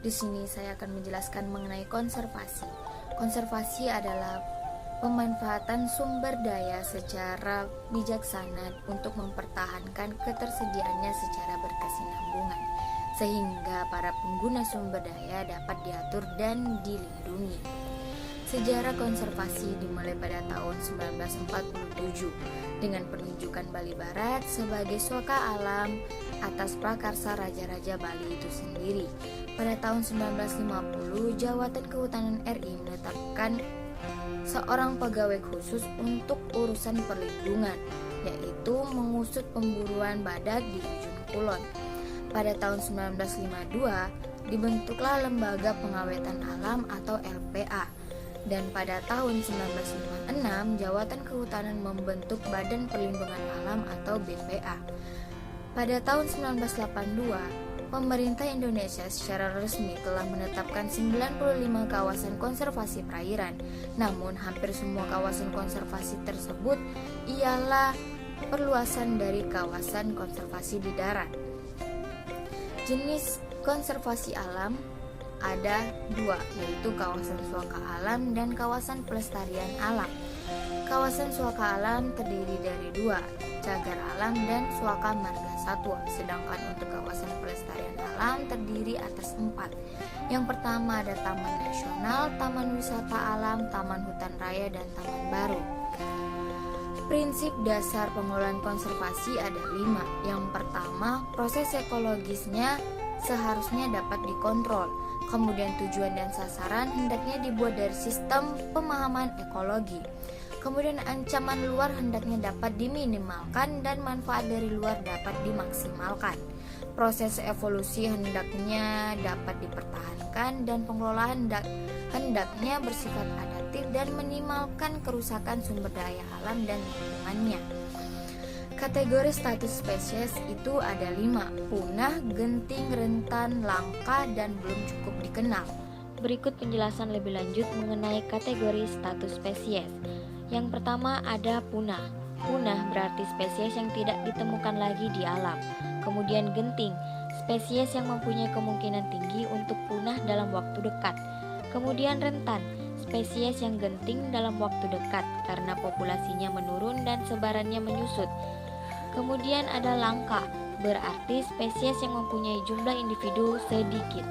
Di sini saya akan menjelaskan mengenai konservasi. Konservasi adalah pemanfaatan sumber daya secara bijaksana untuk mempertahankan ketersediaannya secara berkesinambungan, sehingga para pengguna sumber daya dapat diatur dan dilindungi. Sejarah konservasi dimulai pada tahun 1947 dengan penunjukan Bali Barat sebagai suaka alam atas prakarsa Raja-Raja Bali itu sendiri. Pada tahun 1950, Jawatan Kehutanan RI menetapkan seorang pegawai khusus untuk urusan perlindungan, yaitu mengusut pemburuan badak di ujung kulon. Pada tahun 1952, dibentuklah Lembaga Pengawetan Alam atau LPA. Dan pada tahun 1956, Jawatan Kehutanan membentuk Badan Perlindungan Alam atau BPA. Pada tahun 1982, pemerintah Indonesia secara resmi telah menetapkan 95 kawasan konservasi perairan. Namun, hampir semua kawasan konservasi tersebut ialah perluasan dari kawasan konservasi di darat. Jenis konservasi alam ada dua, yaitu kawasan suaka alam dan kawasan pelestarian alam. Kawasan suaka alam terdiri dari dua, cagar alam dan suaka marga satwa, sedangkan untuk kawasan pelestarian alam terdiri atas 4. Yang pertama ada Taman Nasional, Taman Wisata Alam, Taman Hutan Raya, dan Taman Baru. Prinsip dasar pengelolaan konservasi ada 5. Yang pertama, proses ekologisnya seharusnya dapat dikontrol. Kemudian tujuan dan sasaran hendaknya dibuat dari sistem pemahaman ekologi. Kemudian ancaman luar hendaknya dapat diminimalkan dan manfaat dari luar dapat dimaksimalkan. Proses evolusi hendaknya dapat dipertahankan dan pengelolaan hendaknya bersifat adaptif dan minimalkan kerusakan sumber daya alam dan lingkungannya. Kategori status spesies itu ada 5, punah, genting, rentan, langka, dan belum cukup dikenal. Berikut penjelasan lebih lanjut mengenai kategori status spesies. Yang pertama ada punah. Punah berarti spesies yang tidak ditemukan lagi di alam. Kemudian genting, spesies yang mempunyai kemungkinan tinggi untuk punah dalam waktu dekat. Kemudian rentan, spesies yang genting dalam waktu dekat karena populasinya menurun dan sebarannya menyusut. Kemudian ada langka, berarti spesies yang mempunyai jumlah individu sedikit.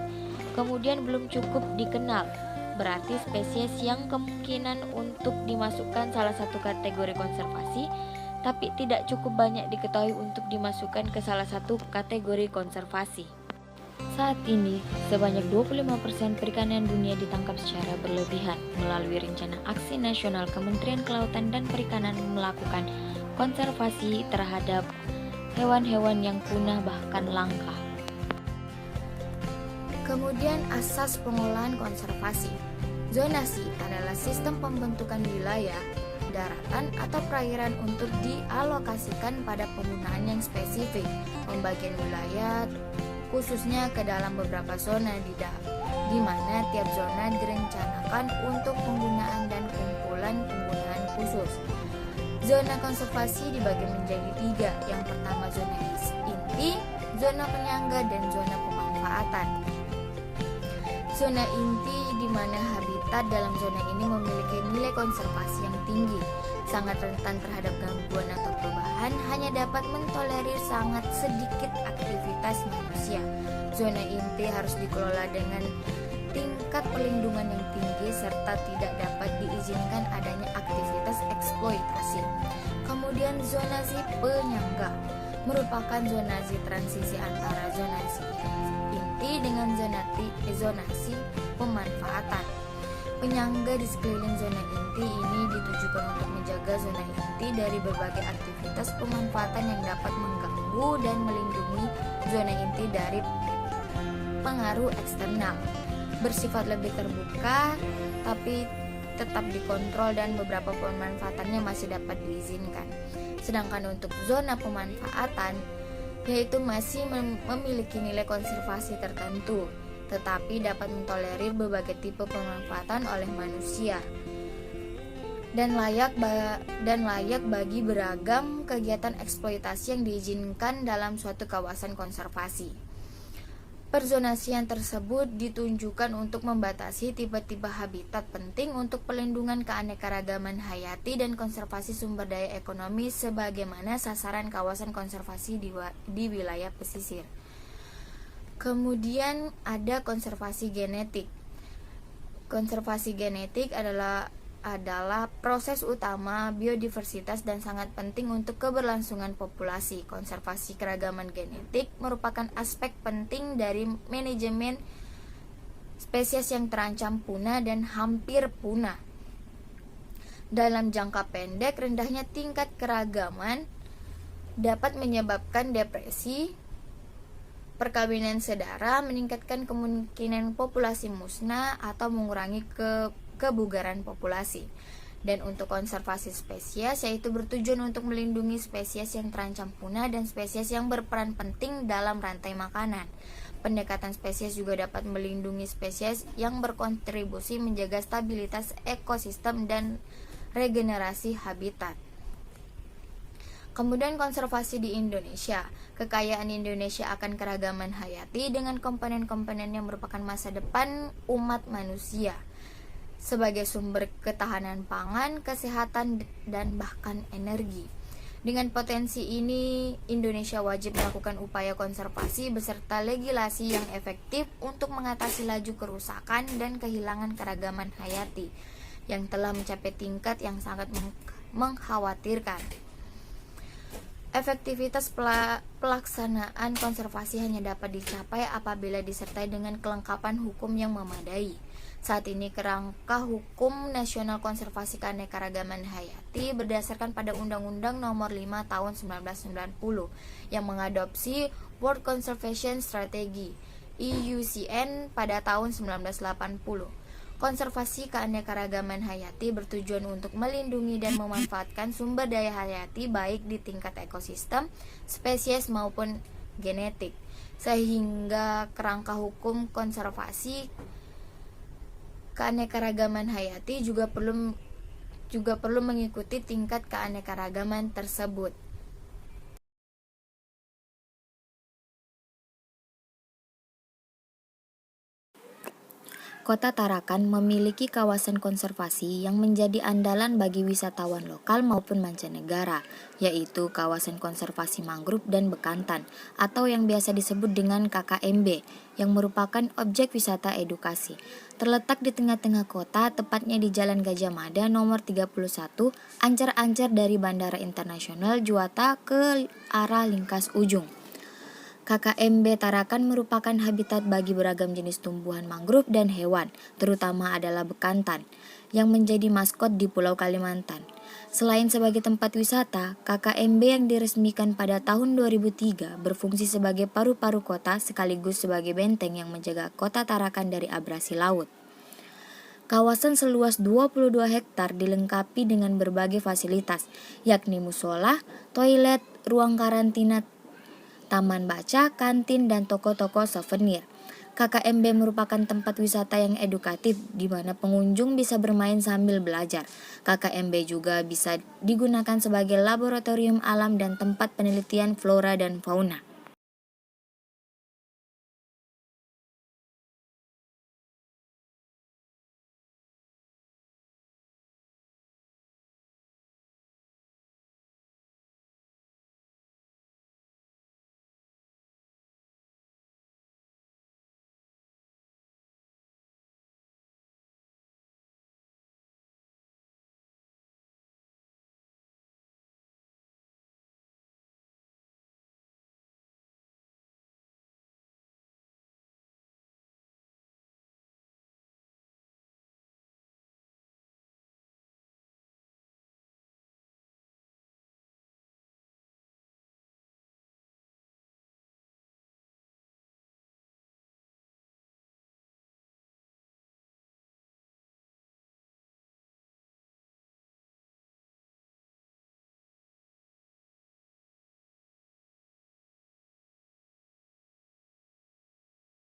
Kemudian belum cukup dikenal, berarti spesies yang kemungkinan untuk dimasukkan salah satu kategori konservasi, tapi tidak cukup banyak diketahui untuk dimasukkan ke salah satu kategori konservasi. Saat ini, sebanyak 25% perikanan dunia ditangkap secara berlebihan. Melalui Rencana Aksi Nasional Kementerian Kelautan dan Perikanan melakukan konservasi terhadap hewan-hewan yang punah bahkan langka. Kemudian asas pengolahan konservasi. Zonasi adalah sistem pembentukan wilayah, daratan atau perairan untuk dialokasikan pada penggunaan yang spesifik. Pembagian wilayah khususnya ke dalam beberapa zona di mana tiap zona direncanakan untuk penggunaan dan kumpulan penggunaan khusus. Zona konservasi dibagi menjadi 3. Yang pertama zona inti, zona penyangga, dan zona pemanfaatan. Zona inti di mana habitat dalam zona ini memiliki nilai konservasi yang tinggi, sangat rentan terhadap gangguan atau perubahan, hanya dapat mentolerir sangat sedikit aktivitas manusia. Zona inti harus dikelola dengan tingkat perlindungan yang tinggi serta tidak dapat diizinkan adanya aktivitas eksploitasi. Kemudian zonasi penyangga merupakan zonasi transisi antara zonasi inti dengan zonasi pemanfaatan. Penyangga di sekeliling zona inti ini ditujukan untuk menjaga zona inti dari berbagai aktivitas pemanfaatan yang dapat mengganggu dan melindungi zona inti dari pengaruh eksternal. Bersifat lebih terbuka tapi tetap dikontrol dan beberapa pemanfaatannya masih dapat diizinkan. Sedangkan untuk zona pemanfaatan yaitu masih memiliki nilai konservasi tertentu tetapi dapat mentolerir berbagai tipe pemanfaatan oleh manusia dan layak bagi beragam kegiatan eksploitasi yang diizinkan dalam suatu kawasan konservasi. Perzonasian tersebut ditunjukkan untuk membatasi tipe-tipe habitat penting untuk pelindungan keanekaragaman hayati dan konservasi sumber daya ekonomi sebagaimana sasaran kawasan konservasi di wilayah pesisir. Kemudian ada konservasi genetik. Konservasi genetik adalah proses utama biodiversitas dan sangat penting untuk keberlangsungan populasi. Konservasi keragaman genetik merupakan aspek penting dari manajemen spesies yang terancam punah dan hampir punah. Dalam jangka pendek, rendahnya tingkat keragaman dapat menyebabkan depresi, perkawinan sedara, meningkatkan kemungkinan populasi musnah atau mengurangi kebugaran populasi. Dan untuk konservasi spesies, yaitu bertujuan untuk melindungi spesies yang terancam punah dan spesies yang berperan penting dalam rantai makanan. Pendekatan spesies juga dapat melindungi spesies yang berkontribusi menjaga stabilitas ekosistem dan regenerasi habitat. Kemudian konservasi di Indonesia. Kekayaan Indonesia akan keragaman hayati dengan komponen-komponen yang merupakan masa depan umat manusia sebagai sumber ketahanan pangan, kesehatan, dan bahkan energi. Dengan potensi ini, Indonesia wajib melakukan upaya konservasi beserta legislasi yang efektif untuk mengatasi laju kerusakan dan kehilangan keragaman hayati yang telah mencapai tingkat yang sangat mengkhawatirkan. Efektivitas pelaksanaan konservasi hanya dapat dicapai apabila disertai dengan kelengkapan hukum yang memadai. Saat ini kerangka hukum nasional konservasi keanekaragaman hayati berdasarkan pada Undang-Undang Nomor 5 Tahun 1990 yang mengadopsi World Conservation Strategy (IUCN) pada tahun 1980. Konservasi keanekaragaman hayati bertujuan untuk melindungi dan memanfaatkan sumber daya hayati baik di tingkat ekosistem, spesies maupun genetik. Sehingga kerangka hukum konservasi keanekaragaman hayati juga perlu mengikuti tingkat keanekaragaman tersebut. Kota Tarakan memiliki kawasan konservasi yang menjadi andalan bagi wisatawan lokal maupun mancanegara, yaitu kawasan konservasi mangrove dan bekantan, atau yang biasa disebut dengan KKMB, yang merupakan objek wisata edukasi. Terletak di tengah-tengah kota, tepatnya di Jalan Gajah Mada nomor 31, ancar-ancar dari Bandara Internasional Juanda ke arah Lingkas Ujung. KKMB Tarakan merupakan habitat bagi beragam jenis tumbuhan mangrove dan hewan, terutama adalah bekantan, yang menjadi maskot di Pulau Kalimantan. Selain sebagai tempat wisata, KKMB yang diresmikan pada tahun 2003 berfungsi sebagai paru-paru kota sekaligus sebagai benteng yang menjaga kota Tarakan dari abrasi laut. Kawasan seluas 22 hektar dilengkapi dengan berbagai fasilitas, yakni musola, toilet, ruang karantina, taman baca, kantin, dan toko-toko souvenir. KKMB merupakan tempat wisata yang edukatif di mana pengunjung bisa bermain sambil belajar. KKMB juga bisa digunakan sebagai laboratorium alam dan tempat penelitian flora dan fauna.